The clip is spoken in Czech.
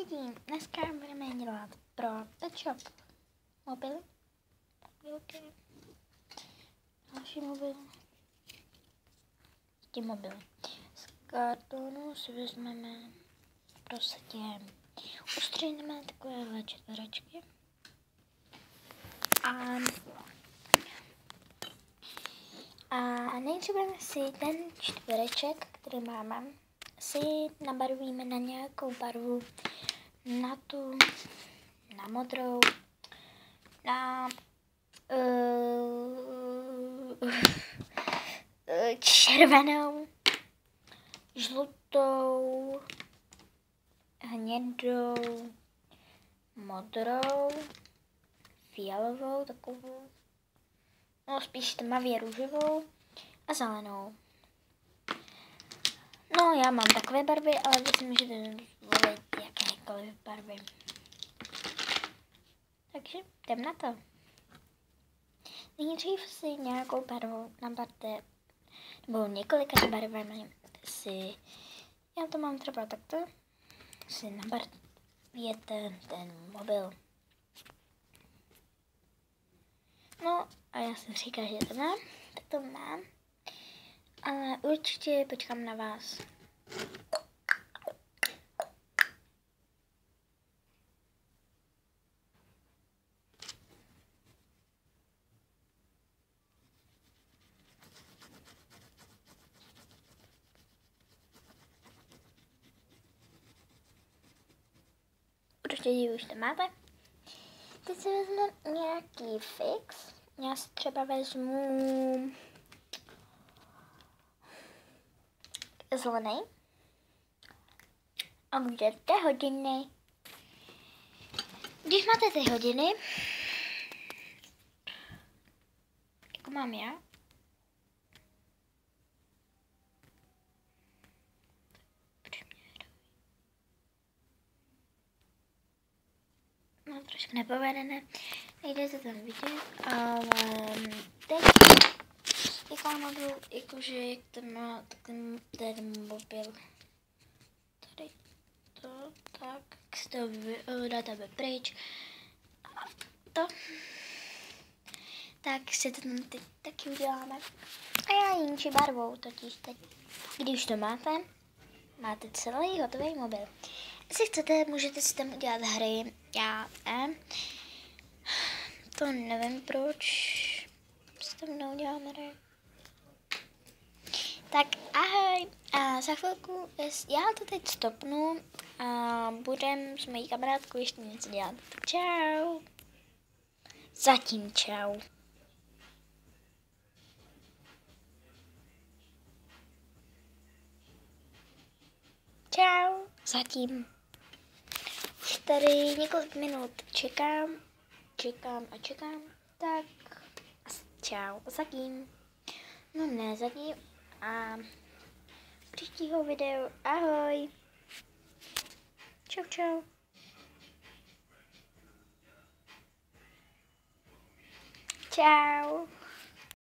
lidi, dneska budeme dělat pro Pet Shop mobil. Mobilky. Další mobil. Ty mobily. Z kartonu si vezmeme prostě ustříneme takovéhle čtverečky. A nejdřív si ten čtvereček, který máme, si nabarvíme na nějakou barvu, na tu, na modrou, na červenou, žlutou, hnědou, modrou, fialovou, takovou, no spíš tmavě růžovou a zelenou. No, já mám takové barvy, ale vy si můžete zvolit jakékoliv barvy. Takže jdem na to. Nejdřív si nějakou barvu nabarte, nebo několika barvami si, já to mám třeba takto, si nabarvěte ten mobil. No a já jsem říkala, že to mám, tak to mám, ale určitě počkám na vás. Určitě už to máte. Teď si vezmu nějaký fix. Já si třeba vezmu zelený. A budete hodiny. Když máte ty hodiny, jako mám já, no trošku nepovedené, nejde se tam vidět, ale teď vykládám, jakože jak to má ten mobil. Tady to, tak, jak si to dáte pryč. A to. Tak si to tam teď taky uděláme. A já jinčí barvou totiž teď. Když to máte celý hotový mobil. Jestli chcete, můžete si tam udělat hry. Já to nevím, proč si tam neuděláme hry. Tak ahoj. A za chvilku, já to teď stopnu a budem s mojí kamarádkou ještě něco dělat. Čau. Zatím čau. Čau. Zatím. Už tady několik minut čekám. Tak čau. Zatím. No ne, zatím. A příštího videu. Ahoj. Čau. Čau.